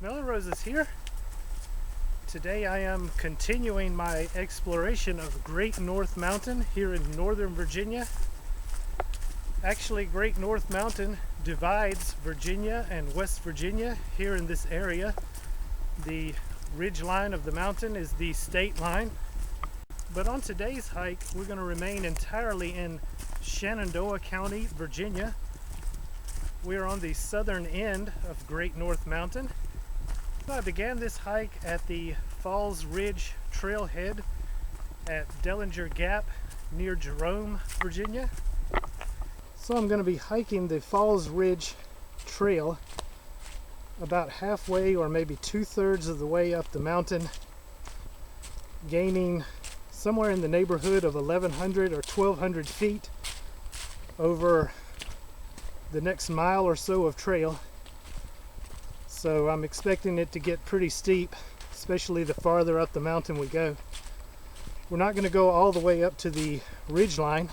Smelling Roses here. Today I am continuing my exploration of Great North Mountain here in Northern Virginia. Actually, Great North Mountain divides Virginia and West Virginia here in this area. The ridge line of the mountain is the state line. But on today's hike, we're going to remain entirely in Shenandoah County, Virginia. We're on the southern end of Great North Mountain. I began this hike at the Falls Ridge Trailhead at Dellinger Gap near Jerome, Virginia. So I'm going to be hiking the Falls Ridge Trail about halfway or maybe 2/3 of the way up the mountain, gaining somewhere in the neighborhood of 1,100 or 1,200 feet over the next mile or so of trail. So I'm expecting it to get pretty steep, especially the farther up the mountain we go. We're not going to go all the way up to the ridge line.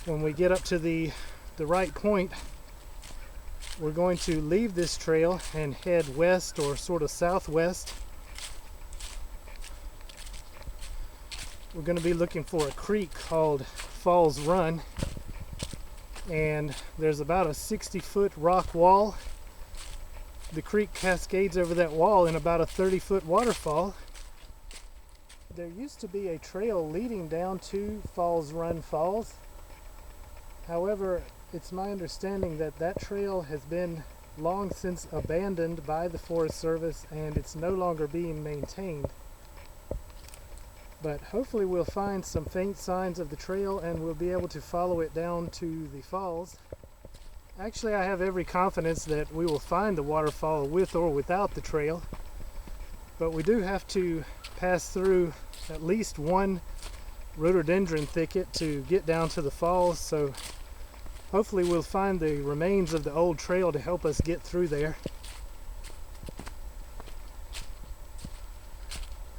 When we get up to the right point, we're going to leave this trail and head west or sort of southwest. We're going to be looking for a creek called Falls Run, and there's about a 60-foot rock wall. The creek cascades over that wall in about a 30-foot waterfall. There used to be a trail leading down to Falls Run Falls. However, it's my understanding that that trail has been long since abandoned by the Forest Service and it's no longer being maintained. But hopefully we'll find some faint signs of the trail and we'll be able to follow it down to the falls. Actually, I have every confidence that we will find the waterfall with or without the trail, but we do have to pass through at least one rhododendron thicket to get down to the falls, so hopefully we'll find the remains of the old trail to help us get through there.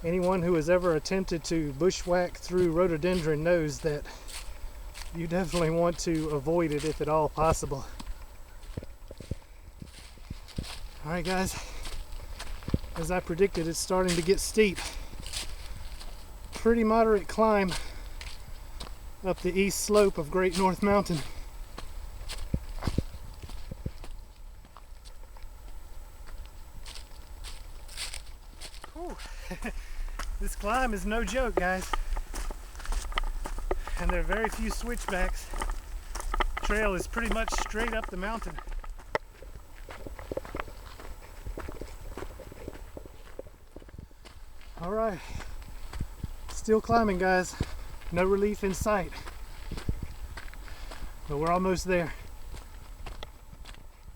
Anyone who has ever attempted to bushwhack through rhododendron knows that you definitely want to avoid it if at all possible. Alright guys, as I predicted, it's starting to get steep. Pretty moderate climb up the east slope of Great North Mountain. This climb is no joke, guys. And there are very few switchbacks. The trail is pretty much straight up the mountain. Alright, still climbing, guys. No relief in sight. But we're almost there.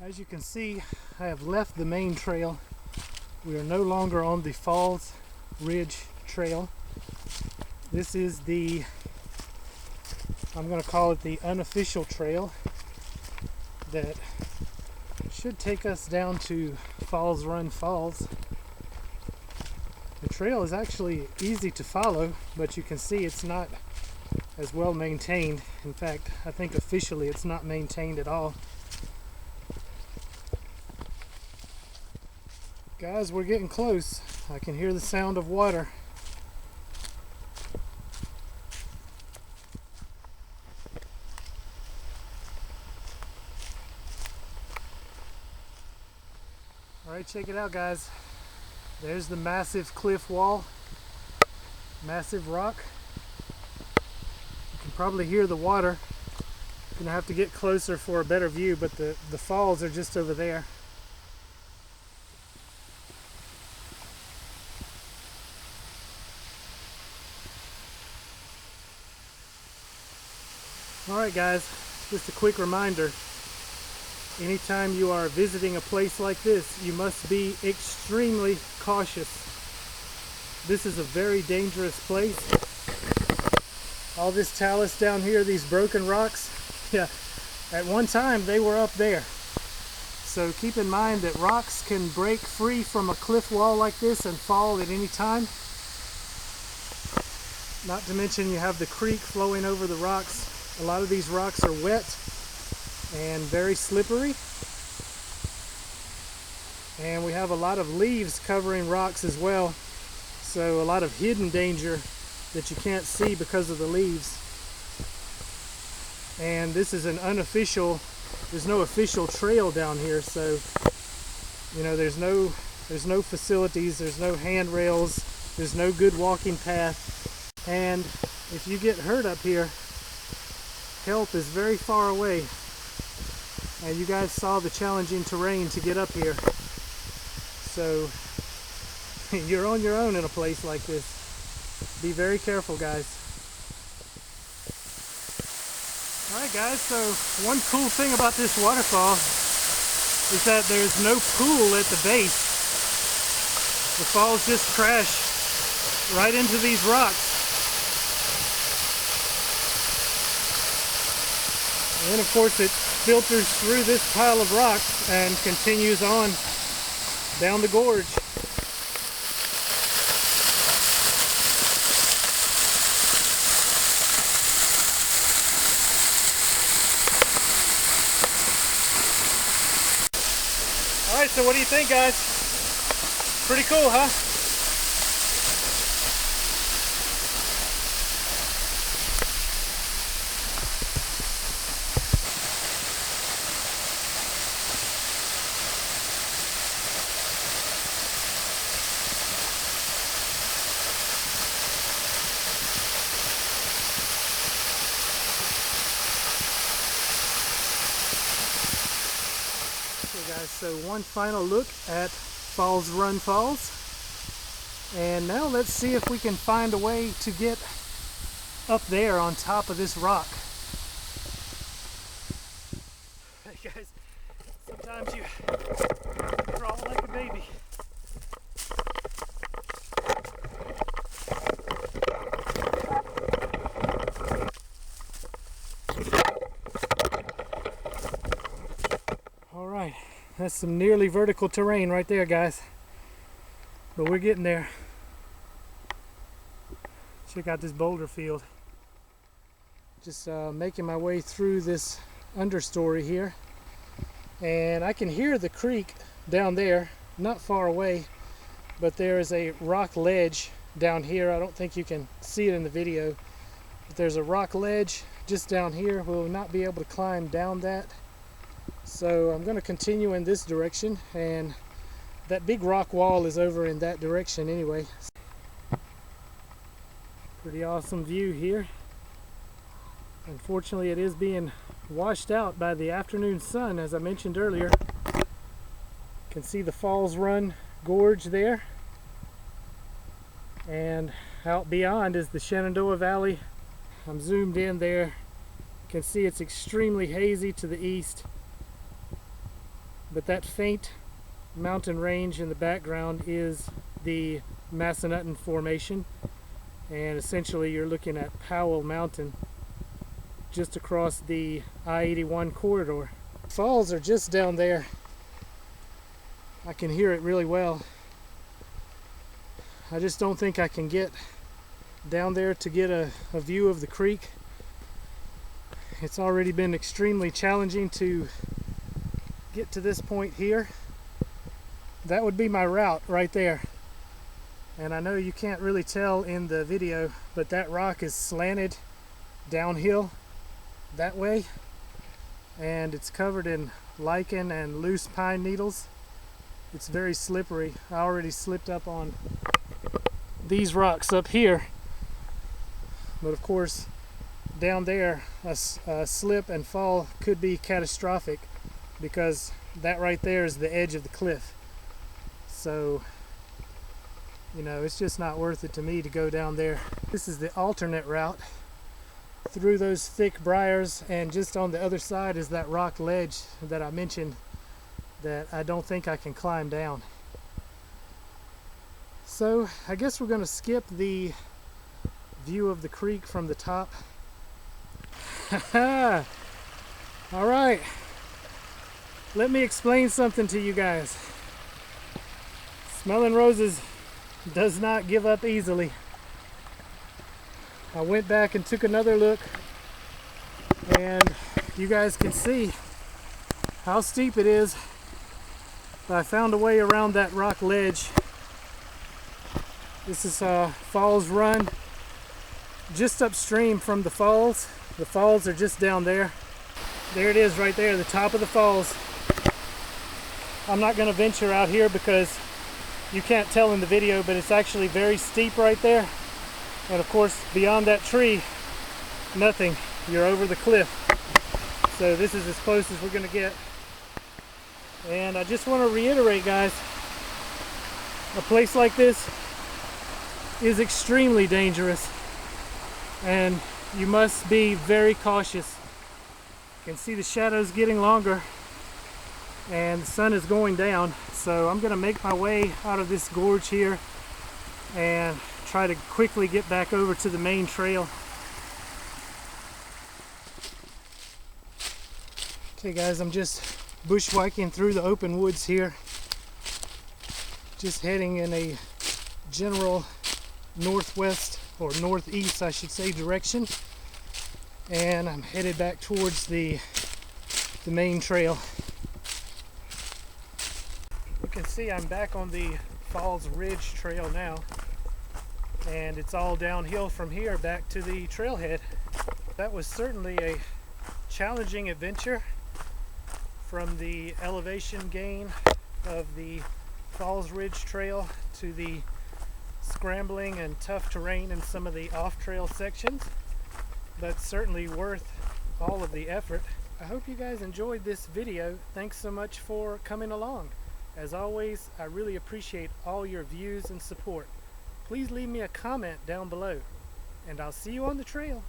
As you can see, I have left the main trail. We are no longer on the Falls Ridge Trail. This is the, I'm going to call it the unofficial trail that should take us down to Falls Run Falls. The trail is actually easy to follow, but you can see it's not as well maintained. In fact, I think officially it's not maintained at all. Guys, we're getting close. I can hear the sound of water. Alright, check it out, guys. There's the massive cliff wall, massive rock. You can probably hear the water. You're gonna have to get closer for a better view, but the falls are just over there. Alright guys, just a quick reminder. Anytime you are visiting a place like this, you must be extremely cautious. This is a very dangerous place. All this talus down here, these broken rocks, yeah, at one time they were up there. So keep in mind that rocks can break free from a cliff wall like this and fall at any time. Not to mention you have the creek flowing over the rocks. A lot of these rocks are wet and very slippery. And we have a lot of leaves covering rocks as well. So a lot of hidden danger that you can't see because of the leaves. And this is an unofficial, there's no official trail down here, so you know, there's no facilities, there's no handrails, there's no good walking path. And if you get hurt up here, help is very far away. And you guys saw the challenging terrain to get up here. So you're on your own in a place like this. Be very careful, guys. Alright guys, so one cool thing about this waterfall is that there's no pool at the base. The falls just crash right into these rocks. And then of course it filters through this pile of rocks and continues on down the gorge. Alright, so what do you think, guys? Pretty cool, huh? Guys, so one final look at Falls Run Falls, and now let's see if we can find a way to get up there on top of this rock. Hey guys, sometimes you crawl like a baby. All right. That's some nearly vertical terrain right there, guys. But we're getting there. Check out this boulder field. Just making my way through this understory here. And I can hear the creek down there, not far away. But there is a rock ledge down here. I don't think you can see it in the video. But there's a rock ledge just down here. We'll not be able to climb down that. So I'm going to continue in this direction, and that big rock wall is over in that direction anyway. Pretty awesome view here. Unfortunately, it is being washed out by the afternoon sun, as I mentioned earlier. You can see the Falls Run Gorge there. And out beyond is the Shenandoah Valley. I'm zoomed in there. You can see it's extremely hazy to the east. But that faint mountain range in the background is the Massanutten Formation, and essentially you're looking at Powell Mountain just across the I-81 corridor. Falls are just down there. I can hear it really well. I just don't think I can get down there to get a view of the creek. It's already been extremely challenging to get to this point here. That would be my route right there. And I know you can't really tell in the video, but that rock is slanted downhill that way, and it's covered in lichen and loose pine needles. It's very slippery. I already slipped up on these rocks up here, but of course down there a slip and fall could be catastrophic, because that right there is the edge of the cliff. So, you know, it's just not worth it to me to go down there. This is the alternate route through those thick briars, and just on the other side is that rock ledge that I mentioned that I don't think I can climb down. So I guess we're going to skip the view of the creek from the top. All right. Let me explain something to you guys. Smelling Roses does not give up easily. I went back and took another look, and you guys can see how steep it is. But I found a way around that rock ledge. This is Falls Run, just upstream from the falls. The falls are just down there. There it is right there, the top of the falls. I'm not going to venture out here because you can't tell in the video, but it's actually very steep right there. And of course, beyond that tree, nothing. You're over the cliff. So this is as close as we're going to get. And I just want to reiterate, guys, a place like this is extremely dangerous. And you must be very cautious. You can see the shadows getting longer. And the sun is going down, so I'm going to make my way out of this gorge here and try to quickly get back over to the main trail. Okay guys, I'm just bushwhacking through the open woods here, just heading in a general northwest, or northeast I should say, direction, and I'm headed back towards the main trail. You can see I'm back on the Falls Ridge Trail now, and it's all downhill from here back to the trailhead. That was certainly a challenging adventure, from the elevation gain of the Falls Ridge Trail to the scrambling and tough terrain in some of the off-trail sections, but certainly worth all of the effort. I hope you guys enjoyed this video. Thanks so much for coming along. As always, I really appreciate all your views and support. Please leave me a comment down below, and I'll see you on the trail.